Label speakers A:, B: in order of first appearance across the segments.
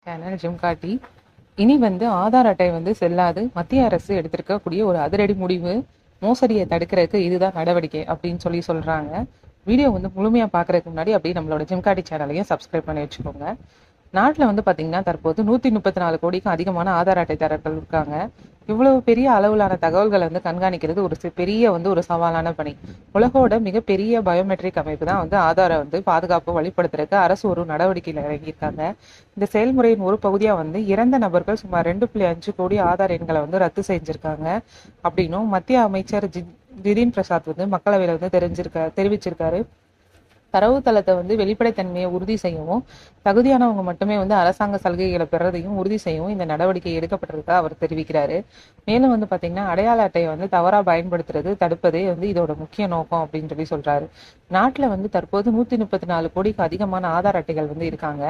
A: Channel ஜிம்காட்டி. இனி ஆதார் அட்டை செல்லாது. மத்திய அரசு எடுத்திருக்கக்கூடிய ஒரு அதிரடி முடிவு. மோசடியை தடுக்கிறதுக்கு இதுதான் நடவடிக்கை அப்படின்னு சொல்றாங்க. வீடியோ முழுமையா பார்க்கறதுக்கு முன்னாடி அப்படியே நம்மளோட ஜிம்காட்டி சேனலையும் சப்ஸ்கிரைப் பண்ணி வச்சுக்கோங்க. நாட்டில் பார்த்தீங்கன்னா தற்போது 134 கோடிக்கும் அதிகமான ஆதார் அட்டைதாரர்கள் இருக்காங்க. இவ்வளவு பெரிய அளவிலான தகவல்களை கண்காணிக்கிறது ஒரு பெரிய ஒரு சவாலான பணி. உலகோட மிகப்பெரிய பயோமெட்ரிக் அமைப்பு தான் ஆதாரை பாதுகாப்பு வழிபடுத்துறதுக்கு அரசு ஒரு நடவடிக்கையில் இறங்கியிருக்காங்க. இந்த செயல்முறையின் ஒரு பகுதியா இறந்த நபர்கள் சுமார் 2.5 கோடி ஆதார் எண்களை ரத்து செஞ்சிருக்காங்க அப்படின்னும் மத்திய அமைச்சர் ஜிதின் பிரசாத் மக்களவையில் தெரிவிச்சிருக்காரு. தரவுத்தளத்தை வெளிப்படைத்தன்மையை உறுதி செய்யவும், தகுதியானவங்க மட்டுமே அரசாங்க சலுகைகளை பெறதையும் உறுதி செய்யவும் இந்த நடவடிக்கை எடுக்கப்பட்டிருக்கா அவர் தெரிவிக்கிறாரு. மேலும் பாத்தீங்கன்னா அடையாள அட்டையை தவறா பயன்படுத்துறது தடுப்பதே இதோட முக்கிய நோக்கம் அப்படின்னு சொல்றாரு. நாட்டுல தற்போது 134 கோடிக்கு அதிகமான ஆதார் அட்டைகள் இருக்காங்க.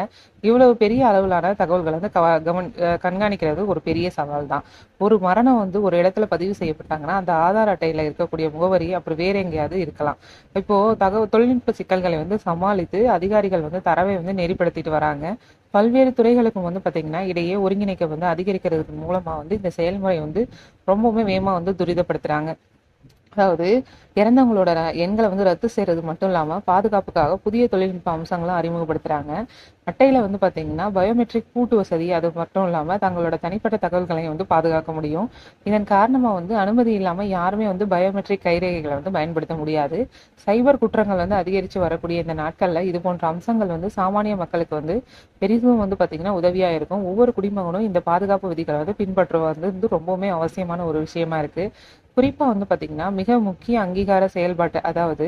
A: இவ்வளவு பெரிய அளவிலான தகவல்களை கண்காணிக்கிறது ஒரு பெரிய சவால் தான். ஒரு மரணம் ஒரு இடத்துல பதிவு செய்யப்பட்டாங்கன்னா அந்த ஆதார் அட்டையில இருக்கக்கூடிய முகவரி அப்புறம் வேற எங்கேயாவது இருக்கலாம். இப்போ தொழில்நுட்ப சிக்கல்களை சமாளித்து அதிகாரிகள் தரவை நெறிப்படுத்திட்டு வராங்க. பல்வேறு துறைகளுக்கும் பாத்தீங்கன்னா இடையே ஒருங்கிணைக்க அதிகரிக்கிறதுக்கு மூலமா இந்த செயல்முறை ரொம்பவுமே வேகமா துரிதப்படுத்துறாங்க. அதாவது இறந்தவங்களோட எண்களை ரத்து செய்யறது மட்டும் இல்லாம பாதுகாப்புக்காக புதிய தொழில்நுட்ப அம்சங்களும் அறிமுகப்படுத்துறாங்க. அட்டையில பாத்தீங்கன்னா பயோமெட்ரிக் கூட்டு வசதி, அது மட்டும் இல்லாம தங்களோட தனிப்பட்ட தகவல்களையும் பாதுகாக்க முடியும். இதன் காரணமா அனுமதி இல்லாம யாருமே பயோமெட்ரிக் கைரேகைகளை பயன்படுத்த முடியாது. சைபர் குற்றங்கள் அதிகரிச்சு வரக்கூடிய இந்த நாட்கள்ல இது போன்ற அம்சங்கள் சாமானிய மக்களுக்கு பெரிதும் பாத்தீங்கன்னா உதவியா இருக்கும். ஒவ்வொரு குடிமகனும் இந்த பாதுகாப்பு விதிகளை பின்பற்றுவது ரொம்பவுமே அவசியமான ஒரு விஷயமா இருக்கு. குறிப்பா பாத்தீங்கன்னா மிக முக்கிய அங்கீகார செயல்பாட்டு, அதாவது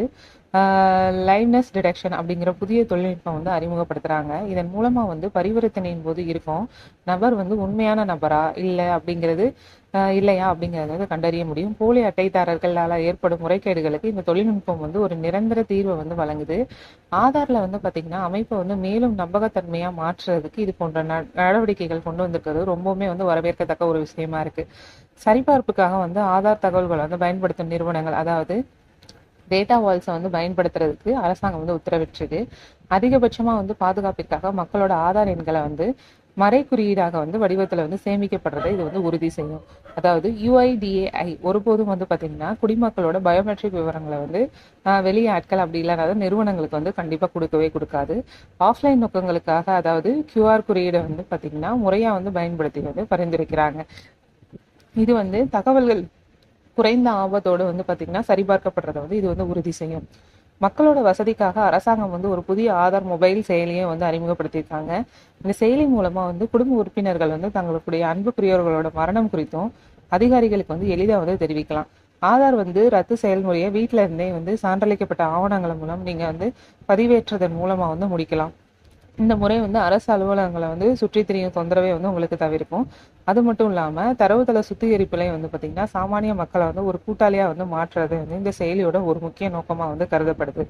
A: லைவ்னஸ் டிடெக்ஷன் அப்படிங்கிற புதிய தொழில்நுட்பம் அறிமுகப்படுத்துறாங்க. இதன் மூலமா பரிவர்த்தனையின் போது இருக்கும் நபர் உண்மையான நபரா இல்லையா அப்படிங்கறத கண்டறிய முடியும். போலி அட்டைதாரர்களால ஏற்படும் முறைகேடுகளுக்கு இந்த தொழில்நுட்பம் ஒரு நிரந்தர தீர்வை வழங்குது. ஆதார்ல பாத்தீங்கன்னா அமைப்பை மேலும் நம்பகத்தன்மையா மாற்றுறதுக்கு இது போன்ற நடவடிக்கைகள் கொண்டு வந்திருக்கிறது ரொம்பவுமே வரவேற்கத்தக்க ஒரு விஷயமா இருக்கு. சரிபார்ப்புக்காக ஆதார் தகவல்களை பயன்படுத்தும் நிறுவனங்கள், அதாவது டேட்டா வால்ஸை பயன்படுத்துறதுக்கு அரசாங்கம் உத்தரவிட்டிருக்கு. அதிகபட்சமா பாதுகாப்பிற்காக மக்களோட ஆதார் எண்களை மறை குறியீடாக வடிவத்துல சேமிக்கப்படுறதை இது உறுதி செய்யும். அதாவது UIDAI ஒருபோதும் பாத்தீங்கன்னா குடிமக்களோட பயோமெட்ரிக் விவரங்களை வெளியே ஆட்கள் அப்படி இல்லாத நிறுவனங்களுக்கு கண்டிப்பா கொடுக்கவே கொடுக்காது. ஆஃப்லைன் நோக்கங்களுக்காக, அதாவது QR குறியீடை பாத்தீங்கன்னா முறையா பயன்படுத்தி பரிந்துரைக்கிறாங்க. இது தகவல்கள் குறைந்த ஆபத்தோடு பாத்தீங்கன்னா சரிபார்க்கப்படுறதை இது உறுதி செய்யும். மக்களோட வசதிக்காக அரசாங்கம் ஒரு புதிய ஆதார் மொபைல் செயலியை அறிமுகப்படுத்தியிருக்காங்க. இந்த செயலி மூலமா குடும்ப உறுப்பினர்கள் தங்களுடைய அன்புக்குரியவர்களோட மரணம் குறித்தும் அதிகாரிகளுக்கு எளிதாக தெரிவிக்கலாம். ஆதார் ரத்து செயல்முறையை வீட்டில இருந்தே சான்றளிக்கப்பட்ட ஆவணங்கள் மூலம் நீங்க பதிவேற்றதன் மூலமா முடிக்கலாம். இந்த முறை அரசு அலுவலகங்களை சுற்றி திரியும் தொந்தரவை உங்களுக்கு தவிர்க்கும். அது மட்டும் இல்லாம தரவுத்தள சுத்திகரிப்புலையும் பாத்தீங்கன்னா சாமானிய மக்களை ஒரு கூட்டாளியா மாற்றுறது இந்த செயலியோட ஒரு முக்கிய நோக்கமா கருதப்படுது.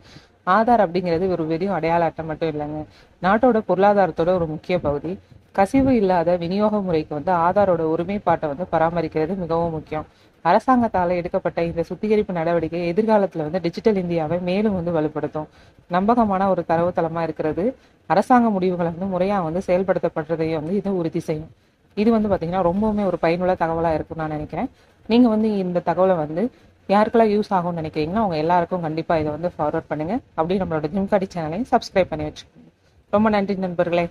A: ஆதார் அப்படிங்கிறது ஒரு வெறும் அடையாள அட்டை மட்டும் இல்லைங்க, நாட்டோட பொருளாதாரத்தோட ஒரு முக்கிய பகுதி. கசிவு இல்லாத விநியோக முறைக்கு ஆதாரோட ஒருமைப்பாட்டை பராமரிக்கிறது மிகவும் முக்கியம். அரசாங்கத்தால எடுக்கப்பட்ட இந்த சுத்திகரிப்பு நடவடிக்கை எதிர்காலத்துல டிஜிட்டல் இந்தியாவை மேலும் வலுப்படுத்தும். நம்பகமான ஒரு தரவுத்தளமா இருக்கிறது அரசாங்க முடிவுகளை முறையா செயல்படுத்தப்படுறதையும் இது உறுதி செய்யும். இது பாத்தீங்கன்னா ரொம்பவுமே ஒரு பயனுள்ள தகவலா இருக்கும்னு நான் நினைக்கிறேன். நீங்க இந்த தகவலை யாருக்கெல்லாம் யூஸ் ஆகும்னு நினைக்கிறீங்கன்னா அவங்க எல்லாருக்கும் கண்டிப்பா இதை ஃபார்வர்ட் பண்ணுங்க. அப்படியே நம்மளோட ஜிம்காட்டி சேனலையும் சப்ஸ்கிரைப் பண்ணி வச்சுக்கோங்க. ரொம்ப நன்றி நண்பர்களே.